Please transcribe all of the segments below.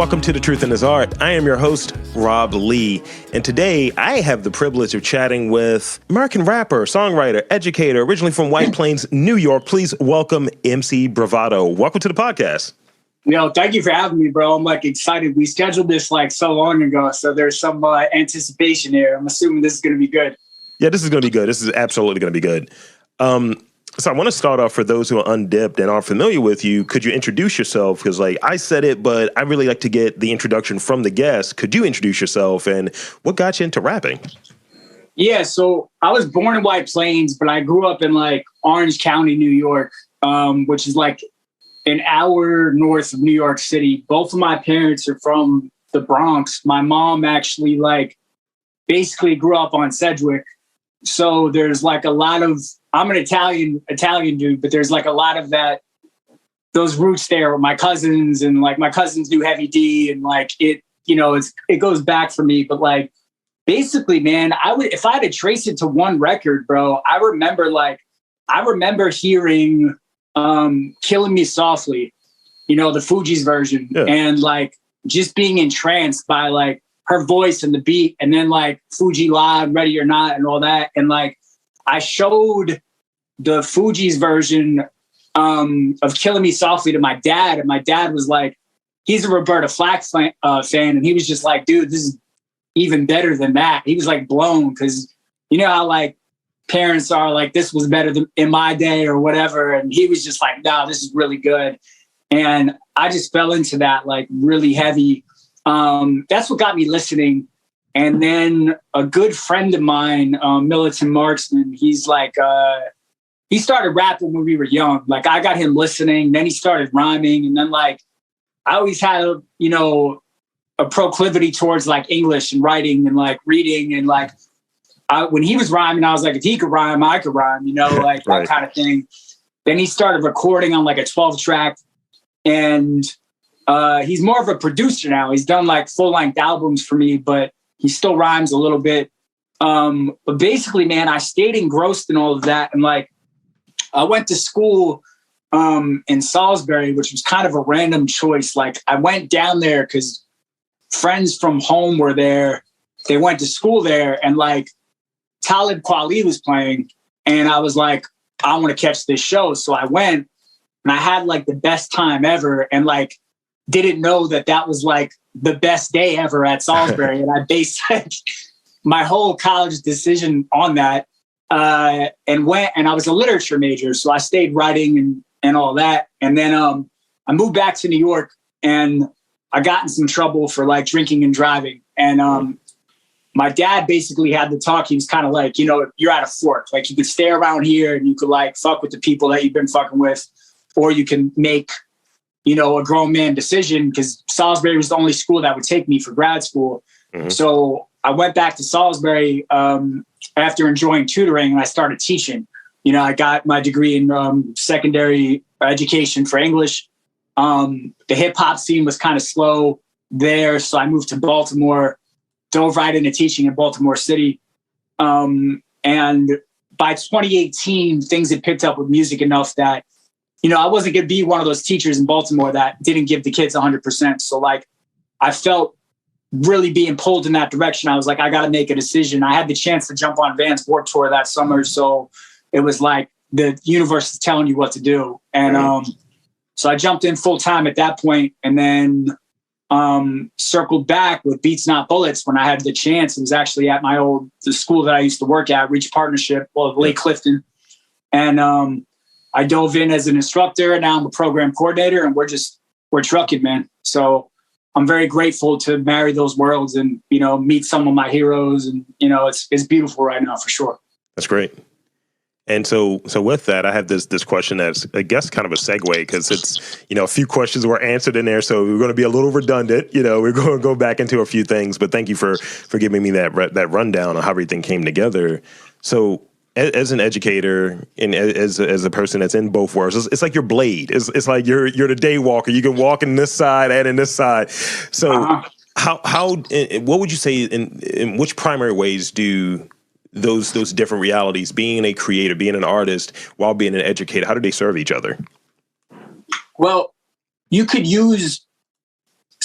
welcome to The Truth in His Art. I am your host, Rob Lee, and today I have the privilege of chatting with American rapper, songwriter, educator, originally from White Plains, New York. Please welcome MC Bravado. Welcome to the podcast. Thank you for having me, bro. I'm excited. We scheduled this so long ago, so there's some anticipation here. I'm assuming this is going to be good. Yeah, this is going to be good. This is absolutely going to be good. So I want to start off for those who are undipped and aren't familiar with you. Could you introduce yourself? Because I said it, but I really like to get the introduction from the guest. Could you introduce yourself and what got you into rapping? Yeah, so I was born in White Plains, but I grew up in Orange County, New York, which is an hour north of New York City. Both of my parents are from the Bronx. My mom actually basically grew up on Sedgwick. So there's a lot of, I'm an Italian dude, but there's a lot of those roots there with my cousins, and my cousins do Heavy D, and it goes back for me. But basically, man, if I had to trace it to one record, bro, I remember hearing Killing Me Softly, the Fugees version, yeah. And just being entranced by her voice and the beat, and then Fuji Live, Ready or Not, and all that. And I showed the Fugees version of Killing Me Softly to my dad, and my dad was he's a Roberta Flack fan, and he was just dude, this is even better than that. He was blown, because you know how parents are this was better than in my day or whatever, and he was just nah, this is really good. And I just fell into that really heavy. That's what got me listening. And then a good friend of mine, Militant Marksman, he's he started rapping when we were young. I got him listening, then he started rhyming. And then I always had a proclivity towards English and writing and reading. And when he was rhyming, I was if he could rhyme, I could rhyme, right. That kind of thing. Then he started recording on a 12 track, and he's more of a producer now. He's done full length albums for me, but he still rhymes a little bit. But basically, man, I stayed engrossed in all of that. And I went to school in Salisbury, which was kind of a random choice. I went down there because friends from home were there. They went to school there, and Talib Kweli was playing. And I was I want to catch this show. So I went, and I had the best time ever. And didn't know that was the best day ever at Salisbury. And I based my whole college decision on that, and went, and I was a literature major. So I stayed writing and all that. And then I moved back to New York, and I got in some trouble for drinking and driving. And my dad basically had the talk. He was kind of you're at a fork. You could stay around here and you could fuck with the people that you've been fucking with, or you can make a grown man decision, because Salisbury was the only school that would take me for grad school. Mm-hmm. So I went back to Salisbury after enjoying tutoring, and I started teaching. I got my degree in secondary education for English. The hip hop scene was kind of slow there. So I moved to Baltimore, dove right into teaching in Baltimore City. And by 2018, things had picked up with music enough that I wasn't going to be one of those teachers in Baltimore that didn't give the kids 100%. So I felt really being pulled in that direction. I was I got to make a decision. I had the chance to jump on Vans Warped Tour that summer. So it was the universe is telling you what to do. And so I jumped in full time at that point, and then circled back with Beats Not Bullets when I had the chance. It was actually at the school that I used to work at, Reach Partnership, Lake Clifton. And I dove in as an instructor, and now I'm a program coordinator, and we're trucking, man. So I'm very grateful to marry those worlds and, meet some of my heroes. And, it's beautiful right now for sure. That's great. And so with that, I have this question that's, I guess, kind of a segue, because it's, a few questions were answered in there. So we're going to be a little redundant. We're going to go back into a few things, but thank you for giving me that rundown on how everything came together. So as an educator and as a person that's in both worlds, it's like your blade. It's you're the day walker. You can walk in this side and in this side. So what would you say in which primary ways do those different realities, being a creator, being an artist, while being an educator, how do they serve each other? Well, you could use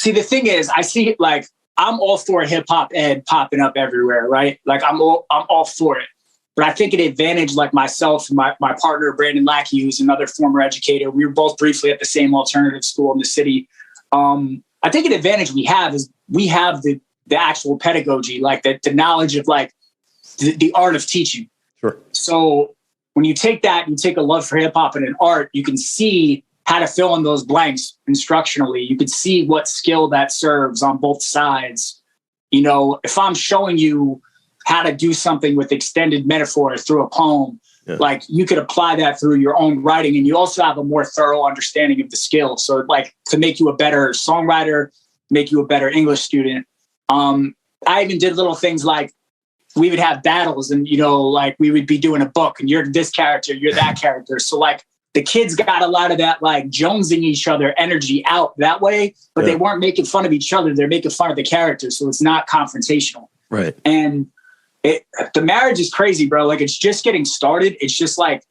See, the thing is, I see it like, I'm all for hip hop ed popping up everywhere, right? Like I'm all for it. But I think an advantage, like myself and my partner, Brandon Lackey, who's another former educator, we were both briefly at the same alternative school in the city. I think an advantage we have is we have the actual pedagogy, like the knowledge of like the art of teaching. Sure. So when you take that, you take a love for hip hop and an art, you can see how to fill in those blanks instructionally. You could see what skill that serves on both sides. You know, if I'm showing you how to do something with extended metaphor through a poem, like you could apply that through your own writing, and you also have a more thorough understanding of the skill. So like to make you a better songwriter, make you a better English student. I even did little things like we would have battles and, you know, like we would be doing a book and you're this character, you're that character. So like the kids got a lot of that, like jonesing each other energy out that way, but they weren't making fun of each other. They're making fun of the characters. So it's not confrontational. Right. And the marriage is crazy, bro. Like it's just getting started. It's just like,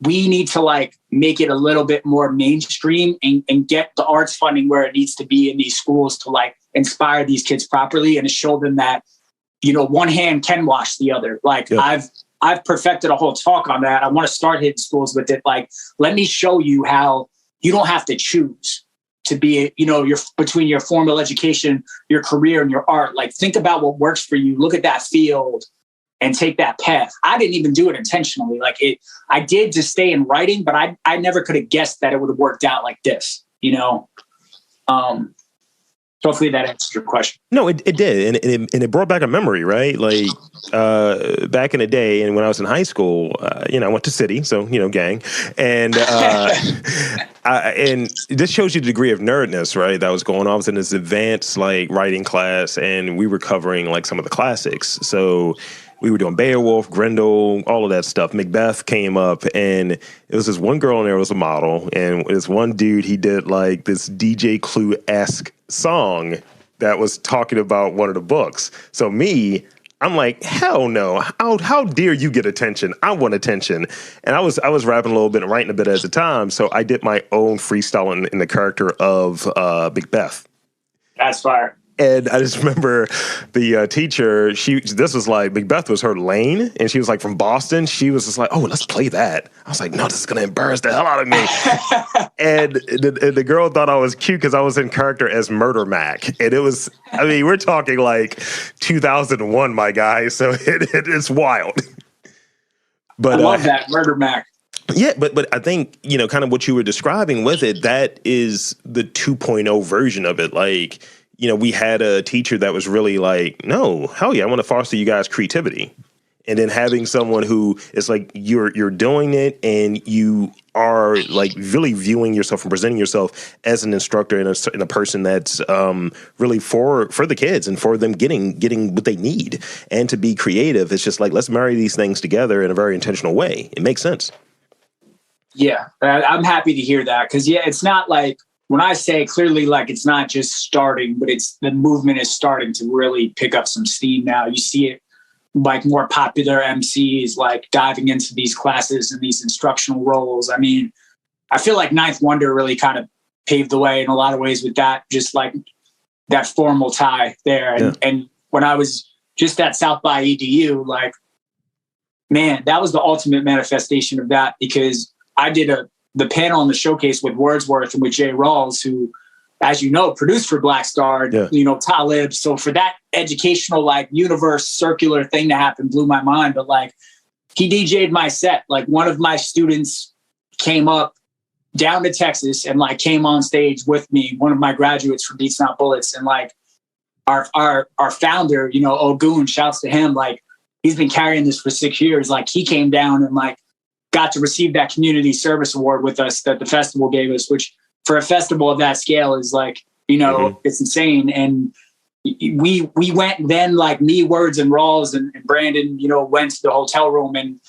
we need to like make it a little bit more mainstream and get the arts funding where it needs to be in these schools to like inspire these kids properly and to show them that, you know, one hand can wash the other. Like I've perfected a whole talk on that. I want to start hitting schools with it. Like, let me show you how you don't have to choose to be, you know, between your formal education, your career and your art. Like think about what works for you. Look at that field and take that path. I didn't even do it intentionally. Like I did to stay in writing, but I never could have guessed that it would have worked out like this, you know? Hopefully that answers your question. No, it did. And it brought back a memory, right? Like back in the day and when I was in high school, you know, I went to City, so, you know, gang. And and this shows you the degree of nerdness, right, that was going on. I was in this advanced like writing class and we were covering like some of the classics. So we were doing Beowulf, Grendel, all of that stuff. Macbeth came up, and it was this one girl in there was a model, and this one dude, he did like this DJ Clue-esque song that was talking about one of the books. So me, I'm like, hell no. How dare you get attention? I want attention. And I was rapping a little bit and writing a bit at the time, so I did my own freestyle in the character of Macbeth. That's fire. And I just remember the teacher, this was like, Macbeth was her lane, and she was like from Boston. She was just like, oh, let's play that. I was like, no, this is going to embarrass the hell out of me. And the girl thought I was cute because I was in character as Murder Mac. And it was, I mean, we're talking like 2001, my guy. So it's wild. But I love that, Murder Mac. Yeah, but I think, you know, kind of what you were describing with it, that is the 2.0 version of it. Like, you know, we had a teacher that was really like, no, hell yeah, I want to foster you guys' creativity. And then having someone who is like, you're doing it and you are like really viewing yourself and presenting yourself as an instructor and a person that's really for the kids and for them getting what they need and to be creative. It's just like, let's marry these things together in a very intentional way. It makes sense. Yeah, I'm happy to hear that because, yeah, it's not like, when I say clearly, like it's not just starting, but it's the movement is starting to really pick up some steam now. You see it like more popular MCs like diving into these classes and these instructional roles. I mean, I feel like Ninth Wonder really kind of paved the way in a lot of ways with that, just like that formal tie there. And when I was just at South by EDU, like, man, that was the ultimate manifestation of that because I did the panel in the showcase with Wordsworth and with Jay Rawls, who, as you know, produced for Black Star, you know, Talib. So for that educational, like universe circular thing to happen blew my mind. But like he DJ'd my set. Like one of my students came up down to Texas and like came on stage with me, one of my graduates from Beats Not Bullets. And like our founder, you know, Ogun, shouts to him, like he's been carrying this for 6 years. Like he came down and like got to receive that community service award with us that the festival gave us, which for a festival of that scale is like, you know, it's insane. And we went then, like me, Words and Rawls and Brandon, you know, went to the hotel room and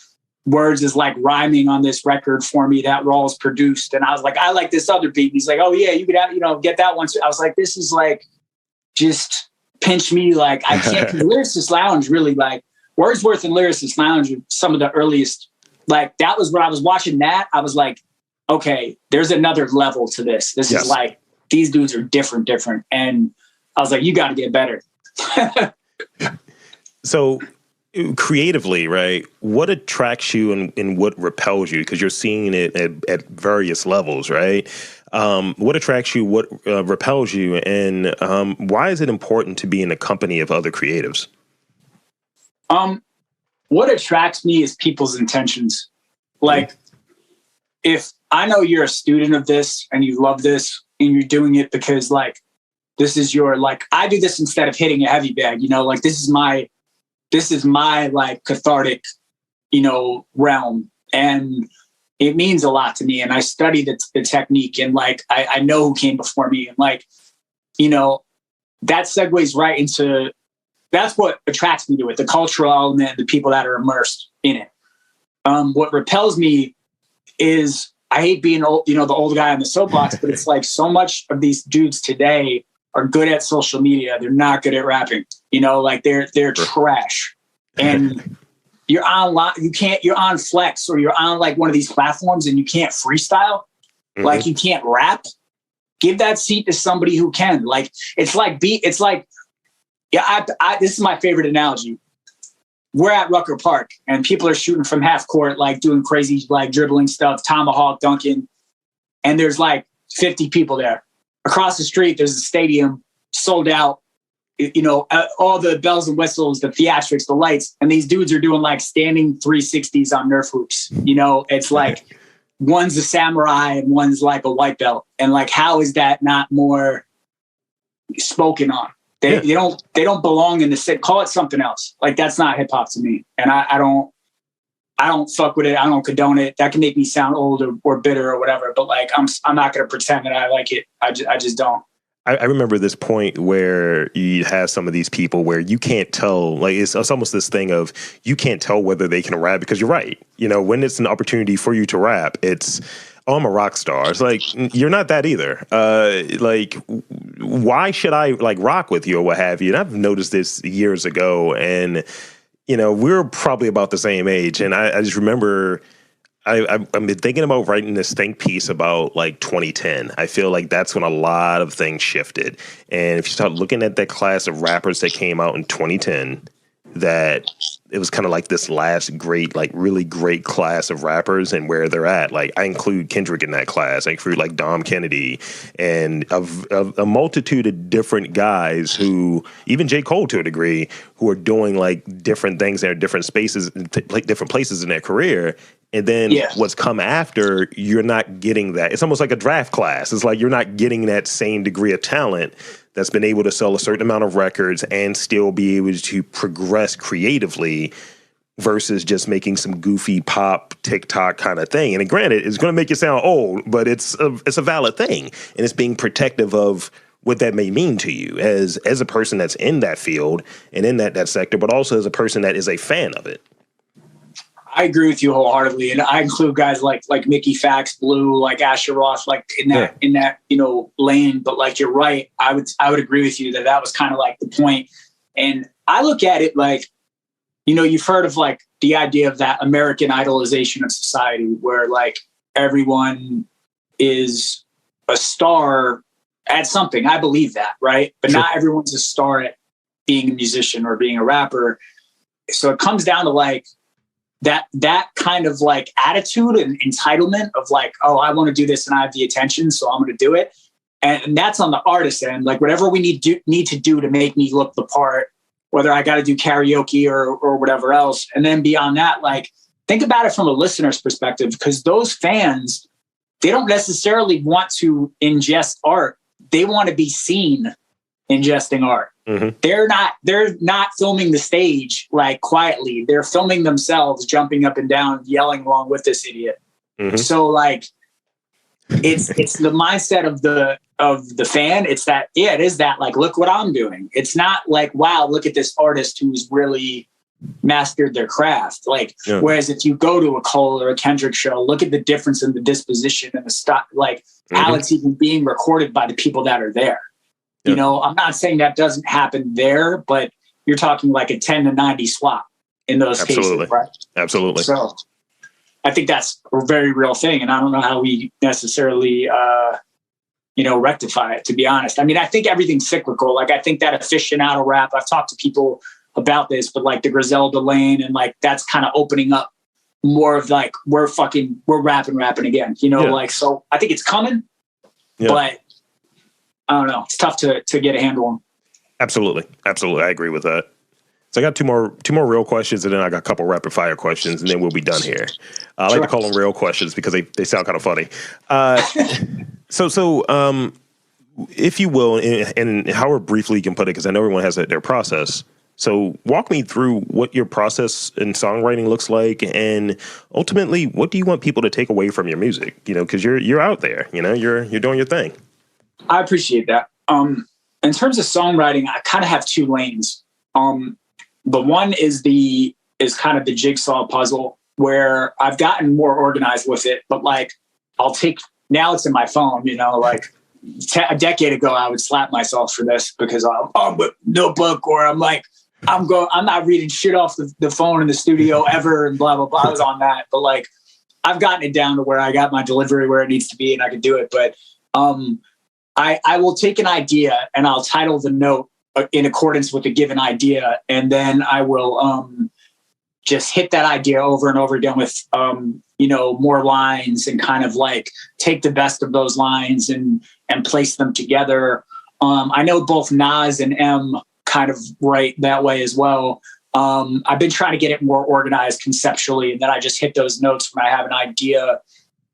Words is like rhyming on this record for me that Rawls produced. And I was like, I like this other beat. And he's like, oh yeah, you could have, you know, get that one. So I was like, this is like, just pinch me. Like I can't, Lyricist Lounge really like Wordsworth and Lyricist Lounge are some of the earliest. Like that was when I was watching that, I was like, okay, there's another level to this. This is like these dudes are different. And I was like, you got to get better. So creatively, right, what attracts you and what repels you? Because you're seeing it at various levels, right? What attracts you, what repels you, and why is it important to be in the company of other creatives? What attracts me is people's intentions. Like, if I know you're a student of this and you love this and you're doing it because like, this is your, like, I do this instead of hitting a heavy bag, you know, like this is my like cathartic, you know, realm. And it means a lot to me. And I study the technique, and like, I know who came before me, and like, you know, that segues right into, that's what attracts me to it. The cultural element, the people that are immersed in it. What repels me is, I hate being old, you know, the old guy on the soapbox, but it's like so much of these dudes today are good at social media. They're not good at rapping, you know, like they're trash. And you're you're on Flex, or you're on like one of these platforms and you can't freestyle, like you can't rap. Give that seat to somebody who can. Like, this is my favorite analogy. We're at Rucker Park and people are shooting from half court, like doing crazy, like dribbling stuff, tomahawk dunking. And there's like 50 people there. Across the street, there's a stadium sold out, you know, all the bells and whistles, the theatrics, the lights. And these dudes are doing like standing 360s on Nerf hoops. You know, it's like one's a samurai and one's like a white belt. And like, how is that not more spoken on? They don't belong in the set. Call it something else. Like, that's not hip hop to me. And I don't fuck with it. I don't condone it. That can make me sound old or bitter or whatever. But like, I'm not going to pretend that I like it. I just don't. I remember this point where you have some of these people where you can't tell, like it's almost this thing of you can't tell whether they can rap, because you're right. You know, when it's an opportunity for you to rap, it's, oh, I'm a rock star. It's like, you're not that either. Like, why should I like rock with you or what have you? And I've noticed this years ago, and, you know, we're probably about the same age. And I just remember I've been thinking about writing this think piece about like 2010. I feel like that's when a lot of things shifted. And if you start looking at that class of rappers that came out in 2010, that it was kind of like this last great, like really great class of rappers and where they're at. Like, I include Kendrick in that class. I include like Dom Kennedy and a multitude of different guys who, even J. Cole to a degree, who are doing like different things in different spaces, like different places in their career. And then what's come after, you're not getting that. It's almost like a draft class. It's like you're not getting that same degree of talent that's been able to sell a certain amount of records and still be able to progress creatively versus just making some goofy pop TikTok kind of thing. And granted, it's going to make you sound old, but it's a valid thing. And it's being protective of what that may mean to you as a person that's in that field and in that sector, but also as a person that is a fan of it. I agree with you wholeheartedly, and I include guys like Mickey Fax, Blue, like Asher Roth, like in that you know lane. But like, you're right, I would agree with you that was kind of like the point. And I look at it like, you know, you've heard of like the idea of that American idolization of society, where like everyone is a star at something. I believe that, right? But not everyone's a star at being a musician or being a rapper. So it comes down to like that kind of like attitude and entitlement of like, oh, I want to do this and I have the attention, so I'm going to do it. And that's on the artist end, like whatever we need to do to make me look the part, whether I got to do karaoke or whatever else. And then beyond that, like, think about it from a listener's perspective, because those fans, they don't necessarily want to ingest art. They want to be seen ingesting art. Mm-hmm. They're not filming the stage like quietly. They're filming themselves jumping up and down, yelling along with this idiot. Mm-hmm. So like, it's the mindset of the fan. It's that, it is that like, look what I'm doing. It's not like, wow, look at this artist who's really mastered their craft. Like, whereas if you go to a Cole or a Kendrick show, look at the difference in the disposition and the style, like how it's even being recorded by the people that are there. You know, I'm not saying that doesn't happen there, but you're talking like a 10 to 90 swap in those cases, right? Absolutely. So I think that's a very real thing. And I don't know how we necessarily, rectify it, to be honest. I mean, I think everything's cyclical. Like, I think that aficionado rap, I've talked to people about this, but like the Griselda lane, and like that's kind of opening up more of like, we're rapping again, like, so I think it's coming, but I don't know. It's tough to get a handle on. Absolutely. I agree with that. So I got two more real questions, and then I got a couple rapid fire questions, and then we'll be done here. I like to call them real questions because they sound kind of funny. So if you will, and however briefly you can put it, because I know everyone has their process. So walk me through what your process in songwriting looks like, and ultimately, what do you want people to take away from your music? Because you're out there, you're doing your thing. I appreciate that. In terms of songwriting, I kind of have two lanes. The one is kind of the jigsaw puzzle, where I've gotten more organized with it, but like now it's in my phone, like a decade ago, I would slap myself for this because I'm with notebook, or I'm not reading shit off the phone in the studio ever, and blah, blah, blah. I was on that, but like, I've gotten it down to where I got my delivery where it needs to be and I can do it. But, I will take an idea and I'll title the note in accordance with the given idea. And then I will, just hit that idea over and over again with, more lines, and kind of like take the best of those lines and place them together. I know both Nas and M kind of write that way as well. I've been trying to get it more organized conceptually, and then I just hit those notes when I have an idea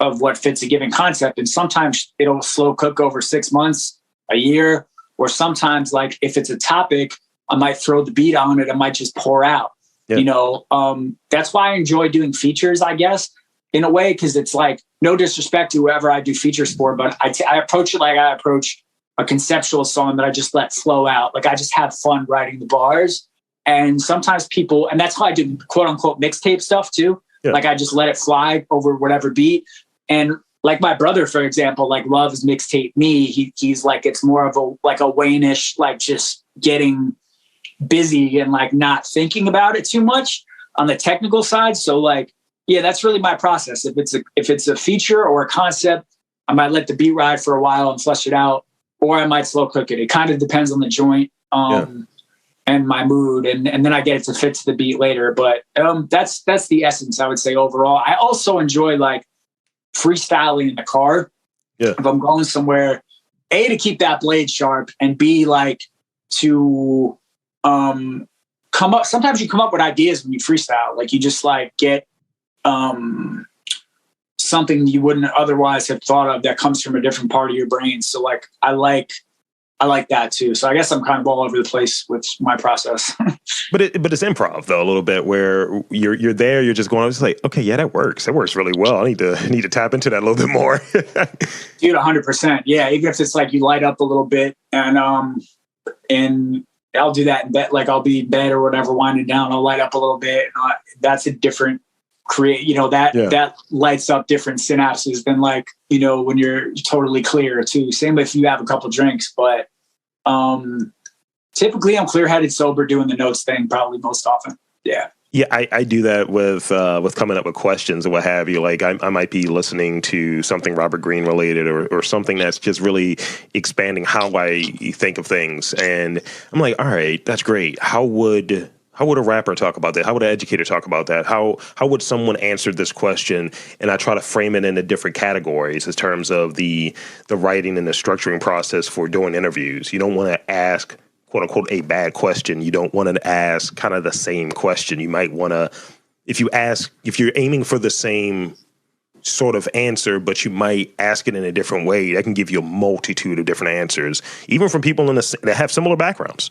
of what fits a given concept. And sometimes it'll slow cook over 6 months, a year, or sometimes like if it's a topic, I might throw the beat on it. I might just pour out, that's why I enjoy doing features, I guess, in a way. Cause it's like, no disrespect to whoever I do features for, but I approach it like I approach a conceptual song that I just let flow out. Like, I just have fun writing the bars. And sometimes people, and that's how I do quote unquote mixtape stuff too. Yeah. Like, I just let it fly over whatever beat. And like my brother, for example, like loves mixtape me. He's like, it's more of a Wayne-ish, like just getting busy and like not thinking about it too much on the technical side. So like, yeah, that's really my process. If it's a feature or a concept, I might let the beat ride for a while and flesh it out, or I might slow cook it. It kind of depends on the joint and my mood, and then I get it to fit to the beat later. But that's the essence, I would say, overall. I also enjoy like freestyling in the car. Yeah. If I'm going somewhere, A, to keep that blade sharp, and B, like to come up. Sometimes you come up with ideas when you freestyle. Like, you just like get something you wouldn't otherwise have thought of that comes from a different part of your brain. So like, I like that too. So I guess I'm kind of all over the place with my process. But it's improv though, a little bit, where you're there, you're just going, I was like, okay, yeah, that works really well. I need to tap into that a little bit more. Dude, 100%. Yeah. Even if it's like you light up a little bit, and I'll do that in bed. Like, I'll be in bed or whatever, winding down, I'll light up a little bit. And that's a different that lights up different synapses than like, when you're totally clear too. Same if you have a couple drinks, but typically I'm clear-headed sober doing the notes thing probably most often. Yeah. Yeah, I do that with coming up with questions or what have you. Like, I might be listening to something Robert Greene related or something that's just really expanding how I think of things. And I'm like, all right, that's great. How would a rapper talk about that? How would an educator talk about that? How would someone answer this question? And I try to frame it into different categories in terms of the writing and the structuring process for doing interviews. You don't want to ask, quote unquote, a bad question. You don't want to ask kind of the same question. You might want to, if you're aiming for the same sort of answer, but you might ask it in a different way, that can give you a multitude of different answers, even from people that have similar backgrounds.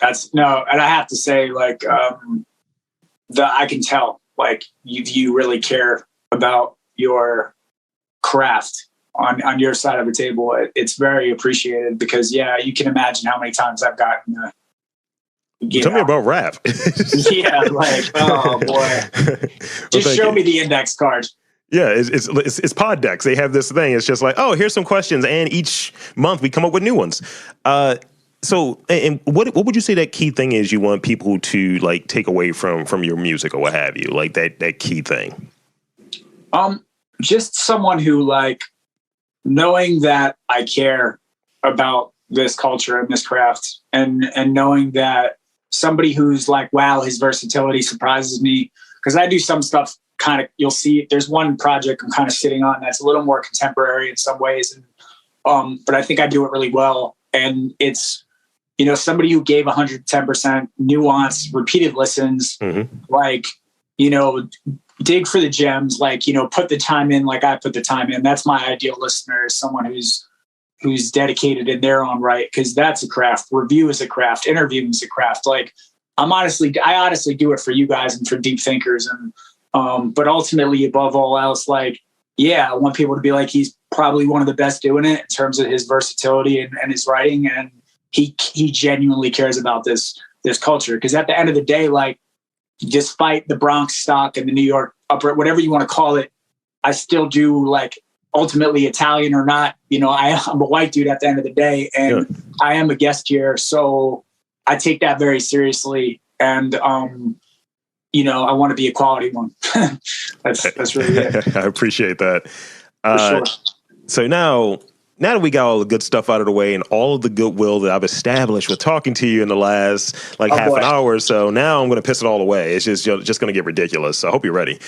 And I have to say, like, I can tell, like, you really care about your craft on your side of the table. It's very appreciated, because, yeah, you can imagine how many times I've gotten. Tell me about rap. Yeah, like, oh boy, just show me the index card. Yeah, it's pod decks. They have this thing. It's just like, oh, here's some questions, and each month we come up with new ones. So, and what would you say that key thing is you want people to like take away from your music or what have you? Like that key thing. Just someone who like knowing that I care about this culture and this craft, and knowing that somebody who's like, wow, his versatility surprises me, because I do some stuff kind of, you'll see there's one project I'm kind of sitting on that's a little more contemporary in some ways, and but I think I do it really well. And it's, you know, somebody who gave 110% nuance, repeated listens, like, you know, dig for the gems, like, you know, put the time in like I put the time in. That's my ideal listener, is someone who's dedicated in their own right, because that's a craft. Review is a craft. Interviewing is a craft. Like, I honestly do it for you guys and for deep thinkers. And but ultimately, above all else, like, yeah, I want people to be like, he's probably one of the best doing it in terms of his versatility and his writing, and he genuinely cares about this culture. Because at the end of the day, like, despite the Bronx stock and the New York upper, whatever you want to call it, I still do, like, ultimately, Italian or not, you know, I'm a white dude at the end of the day, and I am a guest here. So I take that very seriously. And, you know, I want to be a quality one. That's really it. I appreciate that. For sure. So now that we got all the good stuff out of the way and all of the goodwill that I've established with talking to you in the last half an hour or so, now I'm going to piss it all away. It's just going to get ridiculous. So I hope you're ready.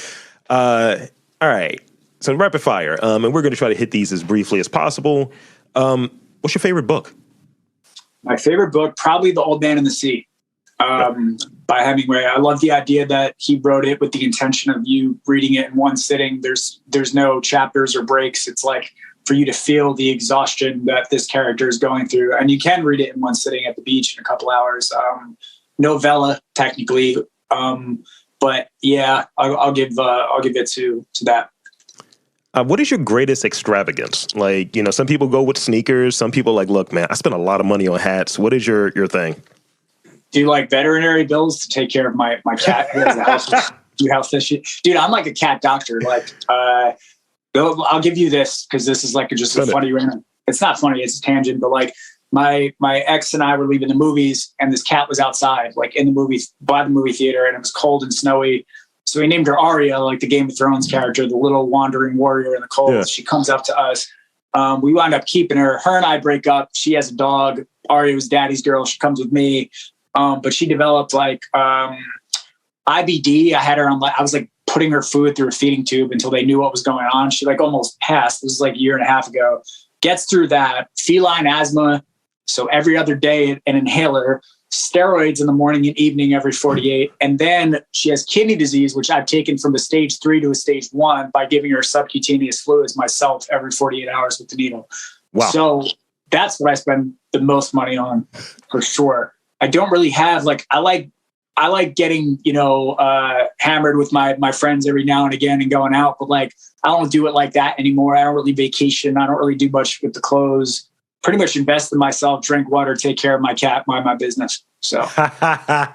All right. So rapid fire, and we're going to try to hit these as briefly as possible. What's your favorite book? My favorite book, probably The Old Man and the Sea, by Hemingway. I love the idea that he wrote it with the intention of you reading it in one sitting. There's no chapters or breaks. It's like for you to feel the exhaustion that this character is going through, and you can read it in one sitting at the beach in a couple hours. Novella, technically, but yeah, I'll give it to that. What is your greatest extravagance? Like, you know, some people go with sneakers. Some people like, look, man, I spent a lot of money on hats. What is your thing? Do you like veterinary bills to take care of my cat? Who has a house issue? Dude, I'm like a cat doctor. Like, I'll give you this, because this is like just a funny random. It's not funny. It's a tangent. But like my ex and I were leaving the movies, and this cat was outside, like in the movies, by the movie theater, and it was cold and snowy. So we named her Arya, like the Game of Thrones character, the little wandering warrior in the cold. Yeah. She comes up to us. We wound up keeping her. Her and I break up. She has a dog. Arya was daddy's girl. She comes with me. But she developed like IBD. I had her on, I was like putting her food through a feeding tube until they knew what was going on. She like almost passed. This was like a year and a half ago. Gets through that. Feline asthma. So every other day, an inhaler. Steroids in the morning and evening every 48. And then she has kidney disease, which I've taken from a stage 3 to a stage 1 by giving her subcutaneous fluids myself every 48 hours with the needle. Wow. So that's what I spend the most money on, for sure. I don't really have I like getting, you know, hammered with my friends every now and again and going out, but like, I don't do it like that anymore. I don't really vacation. I don't really do much with the clothes. Pretty much invest in myself, drink water, take care of my cat, mind my business. So, I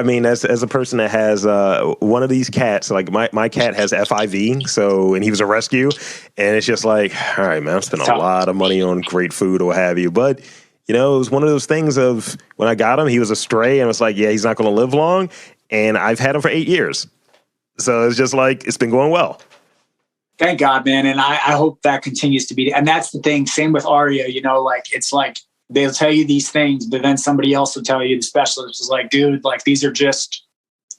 mean, as a person that has one of these cats, like my cat has FIV, and he was a rescue, and it's just like, all right, man, I'm spending a lot of money on great food or what have you. But, you know, it was one of those things of when I got him, he was a stray, and it's like, yeah, he's not going to live long. And I've had him for 8 years. So it's just like, it's been going well. Thank God, man. And I hope that continues to be. And that's the thing. Same with Aria, you know, like, it's like they'll tell you these things, but then somebody else will tell you, the specialist is like, dude, like, these are just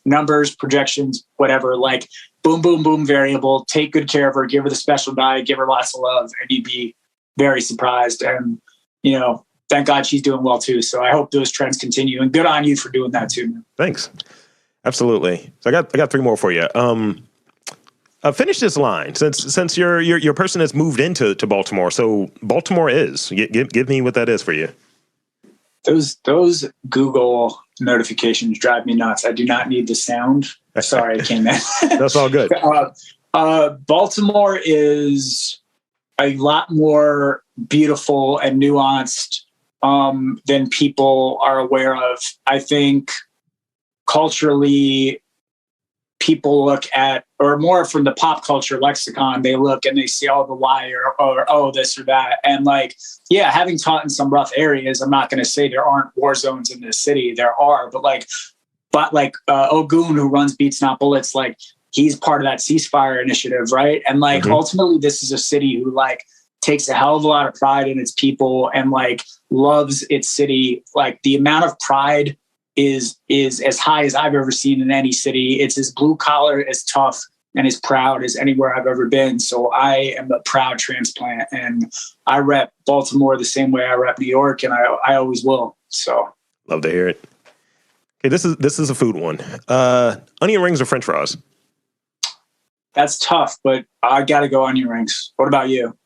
numbers, projections, whatever, like boom, boom, boom, variable. Take good care of her, give her the special diet, give her lots of love, and you'd be very surprised. And, you know, thank God she's doing well too. So I hope those trends continue, and good on you for doing that too, man. Thanks. Absolutely. So I got 3 more for you. Finish this line since you're a person that's moved into Baltimore. So Baltimore is give me what that is for you. Those Google notifications drive me nuts. I do not need the sound. Sorry, I came in. That's all good. Baltimore is a lot more beautiful and nuanced than people are aware of. I think culturally, people look at, or more from the pop culture lexicon, they look and they see, oh, The Wire, or oh, this or that. And like, yeah, having taught in some rough areas, I'm not going to say there aren't war zones in this city. There are, but Ogun, who runs Beats Not Bullets, like, he's part of that ceasefire initiative, right? And like, ultimately, this is a city who like takes a hell of a lot of pride in its people and like loves its city. Like the amount of pride is as high as I've ever seen in any city. It's as blue collar, as tough, and as proud as anywhere I've ever been. So I am a proud transplant, and I rep Baltimore the same way I rep New York, and I always will. So love to hear it. Okay, this is a food one. Onion rings or French fries? That's tough, but I got to go onion rings. What about you?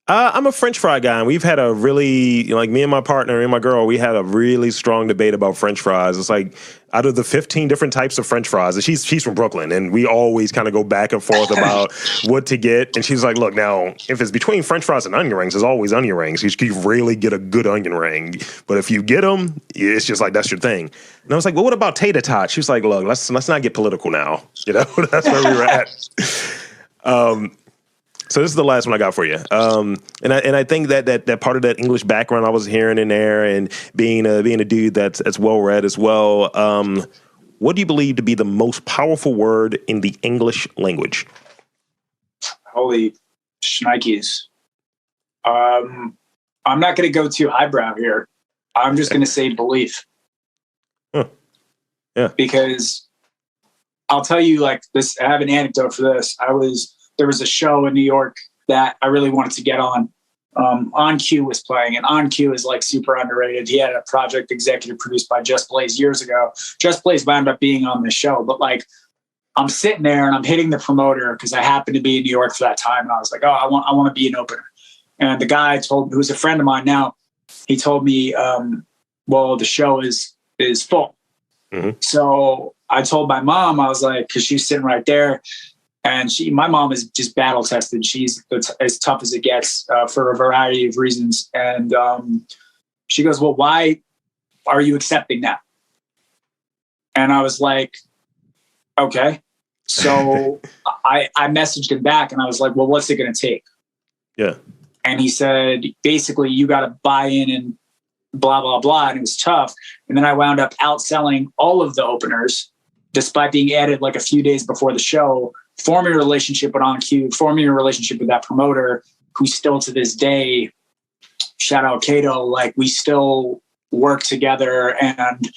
I'm a French fry guy, and we've had a really, like me and my partner and my girl, we had a really strong debate about French fries. It's like out of the 15 different types of French fries, and she's from Brooklyn, and we always kind of go back and forth about what to get. And she's like, look, now, if it's between French fries and onion rings, there's always onion rings. You can really get a good onion ring. But if you get them, it's just like, that's your thing. And I was like, well, what about tater tots? She was like, look, let's not get political now. You know, that's where we were at. So this is the last one I got for you. And I think that part of that English background I was hearing in there, and being a dude that's well read as well. What do you believe to be the most powerful word in the English language? Holy shnikes. I'm not going to go too highbrow here. I'm just going to say belief. Huh. Yeah. Because I'll tell you, like this, I have an anecdote for this. There was a show in New York that I really wanted to get on. On Cue was playing, and On Cue is like super underrated. He had a project executive produced by Just Blaze years ago. Just Blaze wound up being on the show, but like I'm sitting there and I'm hitting the promoter because I happened to be in New York for that time, and I was like, oh, I want to be an opener. And the guy who's a friend of mine now, he told me, well, the show is full. Mm-hmm. So I told my mom, I was like, because she's sitting right there. And my mom is just battle tested. She's as tough as it gets for a variety of reasons. And she goes, well, why are you accepting that? And I was like, okay. So I messaged him back and I was like, well, what's it going to take? Yeah. And he said, basically, you got to buy in and blah, blah, blah. And it was tough. And then I wound up outselling all of the openers, despite being added like a few days before the show, forming a relationship with On Cue, forming a relationship with that promoter who still to this day, shout out Cato, like we still work together, and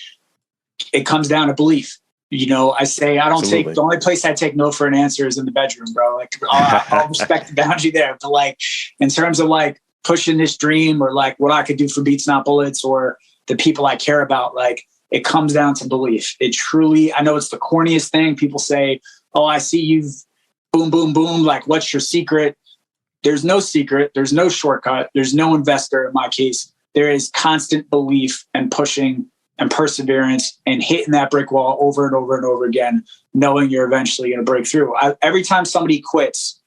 it comes down to belief. You know, I say, the only place I take no for an answer is in the bedroom, bro. Like I'll respect the boundary there. But like, in terms of like pushing this dream or like what I could do for Beats Not Bullets or the people I care about, like it comes down to belief. It truly, I know it's the corniest thing. People say, oh, I see you've boom, boom, boom. Like, what's your secret? There's no secret. There's no shortcut. There's no investor in my case. There is constant belief and pushing and perseverance and hitting that brick wall over and over and over again, knowing you're eventually going to break through. Every time somebody quits,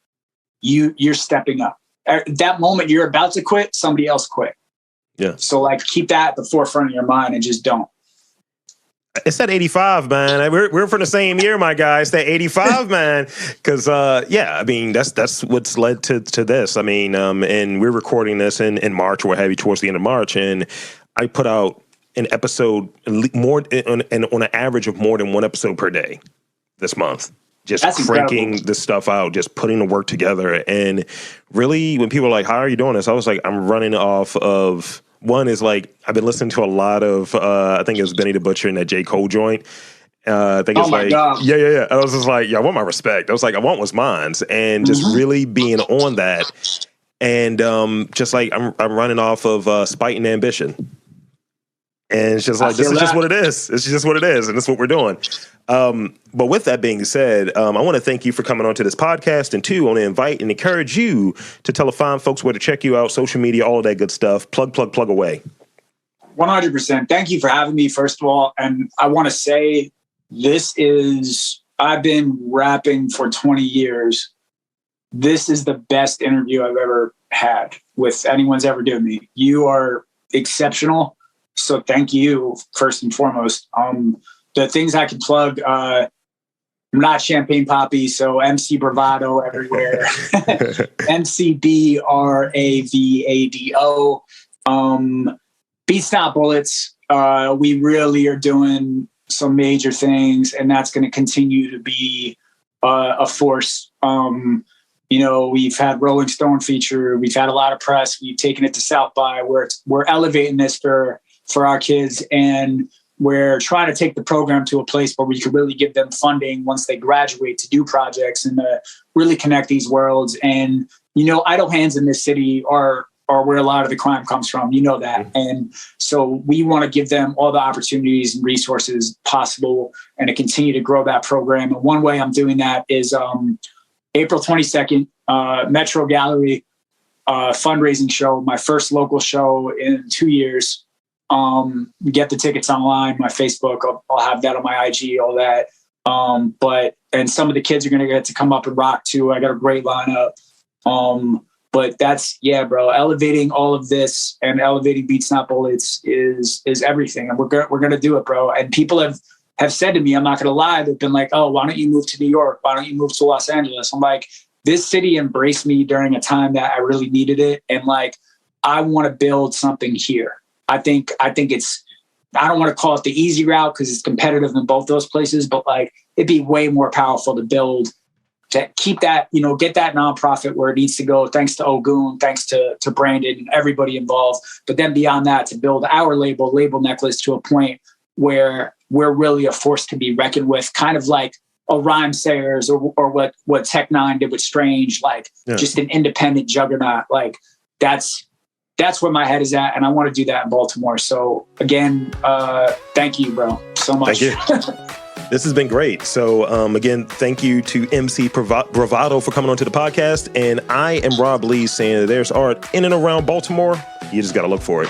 you're stepping up. At that moment you're about to quit, somebody else quit. Yeah. So like keep that at the forefront of your mind and just don't. It's that 85, man. We're from the same year, my guy. It's that 85, man. Because, yeah, I mean, that's what's led to this. I mean, and we're recording this in March or what have you, towards the end of March. And I put out an episode more on an average of more than one episode per day this month. Just that's cranking incredible. this stuff out, just putting the work together. And really, when people are like, how are you doing this? I was like, I'm running off of... One is like, I've been listening to a lot of, I think it was Benny the Butcher and that J. Cole joint. I think it's like, God. Yeah. I was just like, yeah, I want my respect. I was like, I want what's mine. And just really being on that. And just like, I'm running off of spite and ambition. And it's just like, this is just what it is. It's just what it is. And that's what we're doing. But with that being said, I want to thank you for coming onto this podcast. And two, I want to invite and encourage you to tell the fine folks where to check you out, social media, all of that good stuff. Plug away. 100%. Thank you for having me, first of all. And I want to say I've been rapping for 20 years. This is the best interview I've ever had with anyone's ever given me. You are exceptional. So thank you, first and foremost. The things I can plug, I'm not Champagne Poppy, so MC Bravado everywhere. MC Bravado. Beats Not Bullets. We really are doing some major things, and that's going to continue to be a force. We've had Rolling Stone feature. We've had a lot of press. We've taken it to South by, where we're elevating this for our kids, and we're trying to take the program to a place where we could really give them funding once they graduate to do projects and really connect these worlds. And idle hands in this city are where a lot of the crime comes from. That. And so we want to give them all the opportunities and resources possible, and to continue to grow that program. And one way I'm doing that is April 22nd, Metro Gallery fundraising show, my first local show in 2 years. Get the tickets online, my Facebook, I'll have that on my IG, all that. And some of the kids are going to get to come up and rock too. I got a great lineup. But that's, bro, elevating all of this and elevating Beats Not Bullets is everything. And we're going to do it, bro. And people have said to me, I'm not going to lie, they've been like, oh, why don't you move to New York? Why don't you move to Los Angeles? I'm like, this city embraced me during a time that I really needed it. And like, I want to build something here. I think it's, I don't want to call it the easy route because it's competitive in both those places, but like, it'd be way more powerful to build, to keep that, get that nonprofit where it needs to go. Thanks to Ogun, thanks to Brandon and everybody involved. But then beyond that, to build our label Necklace to a point where we're really a force to be reckoned with, kind of like a Rhyme Sayers or what Tech Nine did with Strange, like just an independent juggernaut. Like that's where my head is at. And I want to do that in Baltimore. So again, thank you, bro, so much. Thank you. This has been great. So again, thank you to MC Bravado for coming onto the podcast. And I am Rob Lee, saying that there's art in and around Baltimore. You just got to look for it.